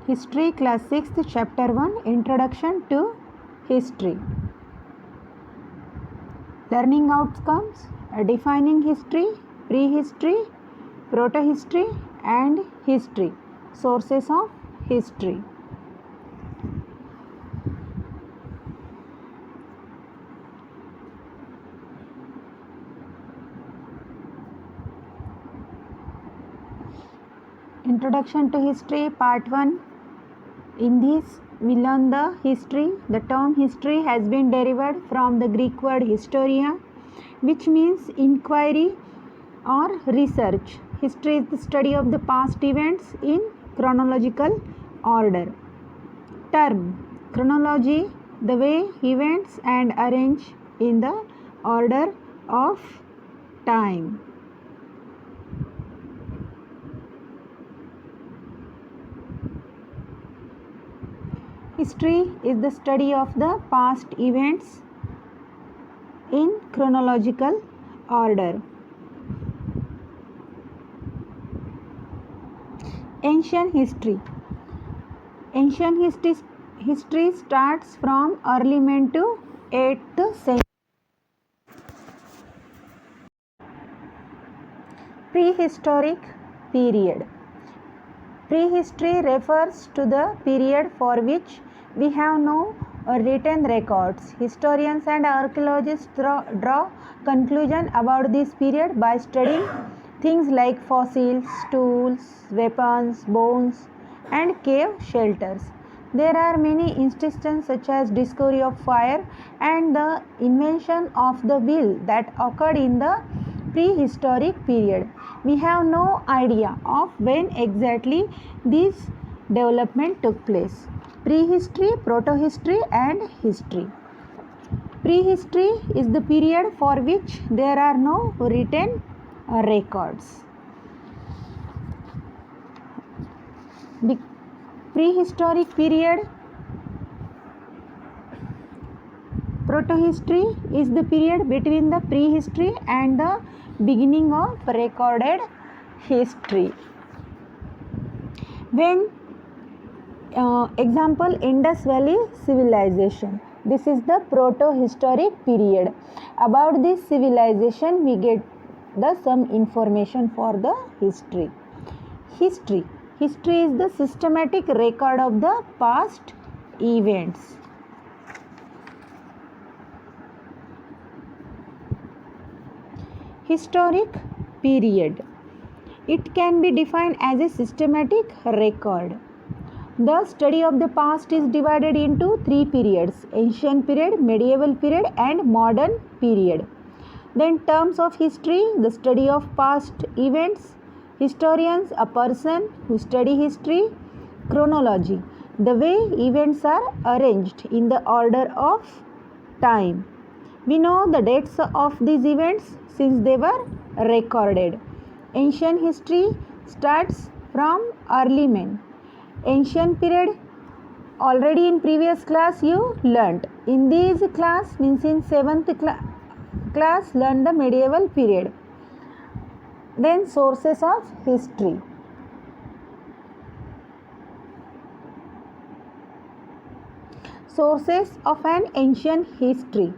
History Class 6th Chapter 1 Introduction to History. Learning outcomes: defining history, prehistory, protohistory and history. Sources of history. Introduction to History Part 1. In this we learn the history. The term history has been derived from the Greek word historia, which means inquiry or research. History is the study of the past events in chronological order. Term: chronology, the way events and arrange in the order of time. History is the study of the past events in chronological order. Ancient history. Ancient history starts from early Main to 8th century. Prehistoric period. Prehistory refers to the period for which we have no written records. Historians and archaeologists draw conclusion about this period by studying things like fossils, tools, weapons, bones and cave shelters. There are many instances such as discovery of fire and the invention of the wheel that occurred in the prehistoric period. We have no idea of when exactly this development took place. Prehistory, protohistory and history. Prehistory is the period for which there are no written records. The prehistoric period. Protohistory is the period between the prehistory and the beginning of recorded history. When example, Indus Valley civilization. This is the protohistoric period. About this civilization we get some information for the history. History is the systematic record of the past events. Historic period. It can be defined as a systematic record. The study of the past is divided into three periods: ancient period, medieval period and modern period. Then terms of history: the study of past events. Historians, a person who study history. Chronology, the way events are arranged in the order of time. We know the dates of these events since they were recorded. Ancient history starts from early Main. Ancient period, already in previous class you learnt. In this class, means in 7th class, learn the medieval period. Then sources of history. Sources of an ancient history.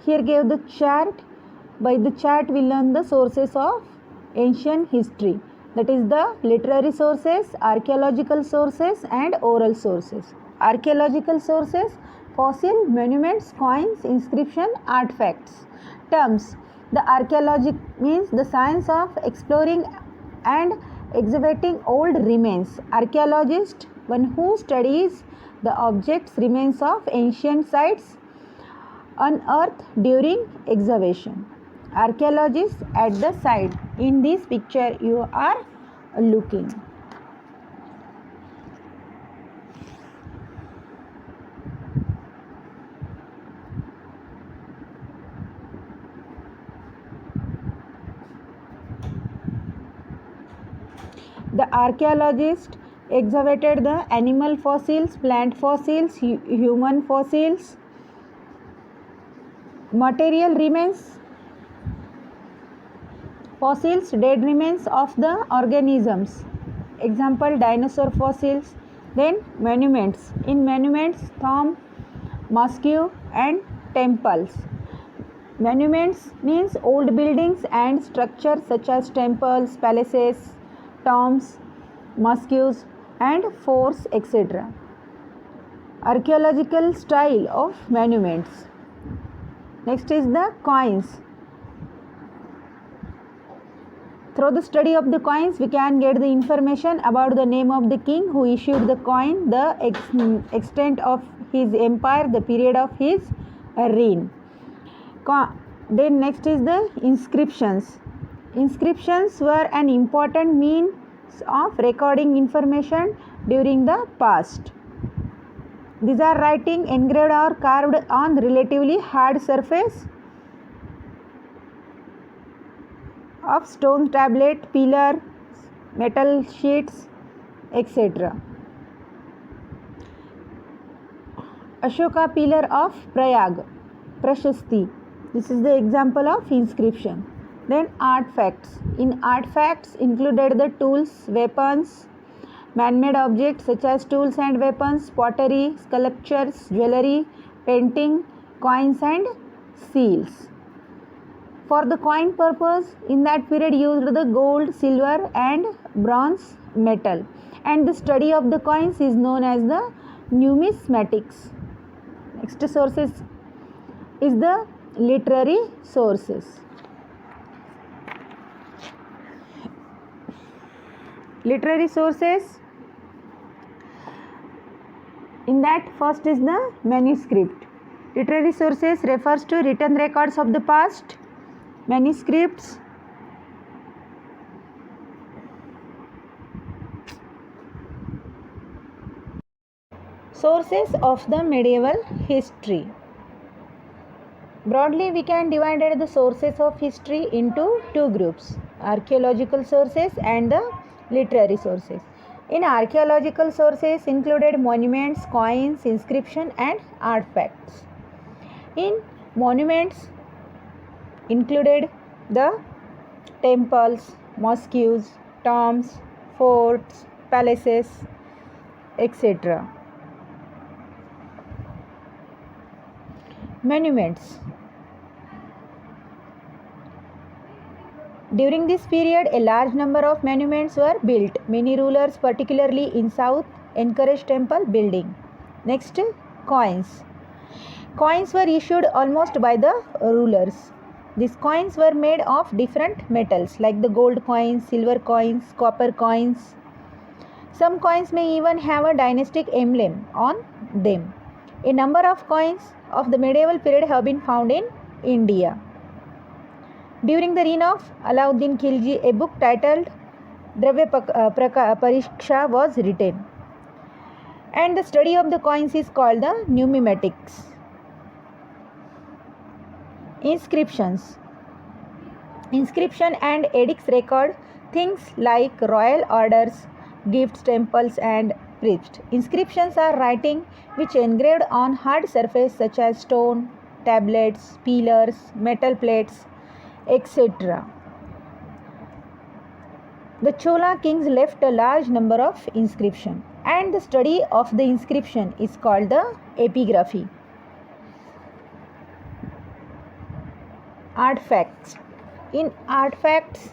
Here gave the chart. By the chart we learn the sources of ancient history. That is the literary sources, archaeological sources and oral sources. Archaeological sources: fossil, monuments, coins, inscription, artifacts. Terms: the archaeology means the science of exploring and excavating old remains. Archaeologist, one who studies the objects, remains of ancient sites unearthed during excavation. Archaeologists at the site. In this picture you are looking. The archaeologist excavated the animal fossils, plant fossils, human fossils, material remains, fossils, dead remains of the organisms. Example: dinosaur fossils, Then monuments. In monuments, tomb, mosque and temples. Monuments means old buildings and structures such as temples, palaces, tombs, mosques and forts, etc. Archaeological style of monuments. Next is the coins. Through the study of the coins, we can get the information about the name of the king who issued the coin, the extent of his empire, the period of his reign. Then next is the inscriptions. Inscriptions were an important means of recording information during the past. These are writing engraved or carved on relatively hard surface of stone tablet, pillar, metal sheets, etc. Ashoka pillar of Prayag, Prashasti. This is the example of inscription. Then artifacts. In artifacts included the tools, weapons, man-made objects such as tools and weapons, pottery, sculptures, jewelry, painting, coins and seals. For the coin purpose, in that period used the gold, silver and bronze metal. And the study of the coins is known as the numismatics. Next sources is the literary sources. Literary sources, in that first is the manuscript. Literary sources refers to written records of the past. Manuscripts sources of the medieval history. Broadly, we can divide the sources of history into two groups, archaeological sources and the literary sources. In archaeological sources included monuments, coins, inscription and artifacts. In monuments included the temples, mosques, tombs, forts, palaces, etc. Monuments. During this period, a large number of monuments were built. Many rulers, particularly in South, encouraged temple building. Next, coins. Coins were issued almost by the rulers. These coins were made of different metals like the gold coins, silver coins, copper coins. Some coins may even have a dynastic emblem on them. A number of coins of the medieval period have been found in India. During the reign of Alauddin Khilji, a book titled Dravya Pariksha was written. And the study of the coins is called the numismatics. Inscriptions. Inscription and edicts record things like royal orders, gifts, temples and preached. Inscriptions are writing which engraved on hard surface such as stone, tablets, pillars, metal plates, etc. The Chola kings left a large number of inscriptions, and the study of the inscription is called the epigraphy. Artifacts. In artifacts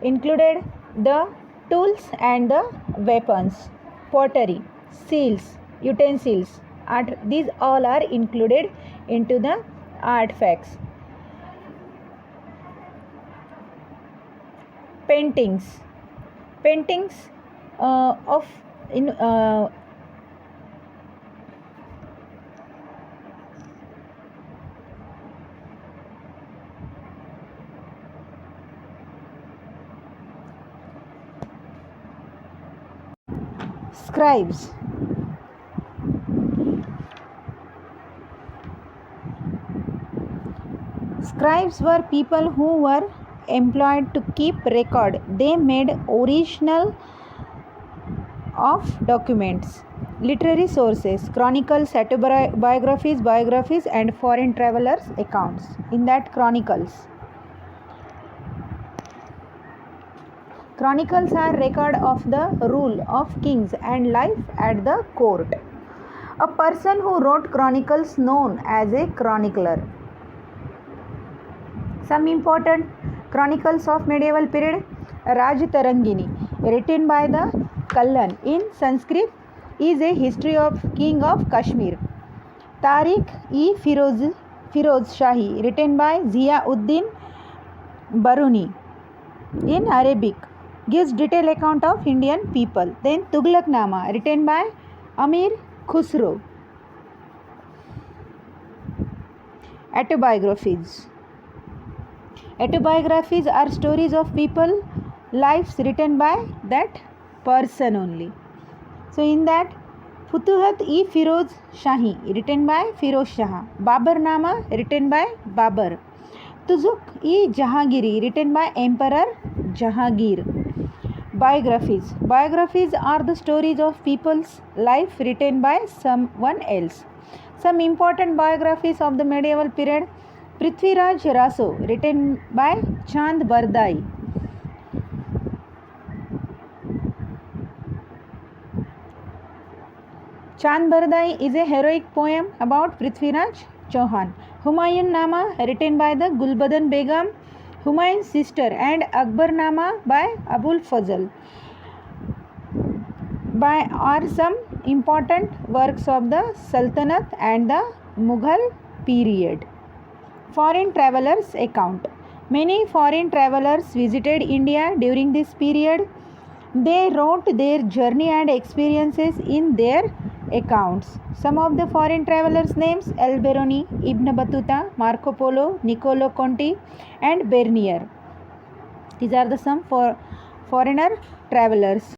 included the tools and the weapons, pottery, seals, utensils. These all are included into the artifacts. Paintings. Paintings of in scribes. Scribes were people who were employed to keep record. They made original of documents. Literary sources, chronicles, autobiographies, biographies and foreign travelers' accounts. In that chronicles Chronicles are record of the rule of kings and life at the court. A person who wrote chronicles known as a chronicler. Some important chronicles of medieval period. Rajtarangini, written by the Kallan in Sanskrit, is a history of king of Kashmir. Tariq-e-Firoz Shahi, written by Zia-ud-Din Baruni in Arabic, gives detailed account of Indian people. Then Tughlaqnama, written by Amir Khusro. Autobiographies. Autobiographies are stories of people, lives written by that person only. So in that, Futuhat-e-Firoz Shahi, written by Firoz Shah. Babarnama, written by Babar. Tuzuk-e-Jahangiri, written by Emperor Jahangir. Biographies. Biographies are the stories of people's life written by someone else. Some important biographies of the medieval period. Prithviraj Raso, written by Chand Bardai. Chand Bardai is a heroic poem about Prithviraj Chauhan. Humayun Nama, written by the Gulbadan Begum, Humayun's sister, and Akbar Nama by Abul Fazl are some important works of the Sultanate and the Mughal period. Foreign travelers' account. Many foreign travelers visited India during this period. They wrote their journey and experiences in their accounts. Some of the foreign travelers' names: Alberoni, Ibn Battuta, Marco Polo, Niccolo Conti, and Bernier. These are the some foreigner travelers.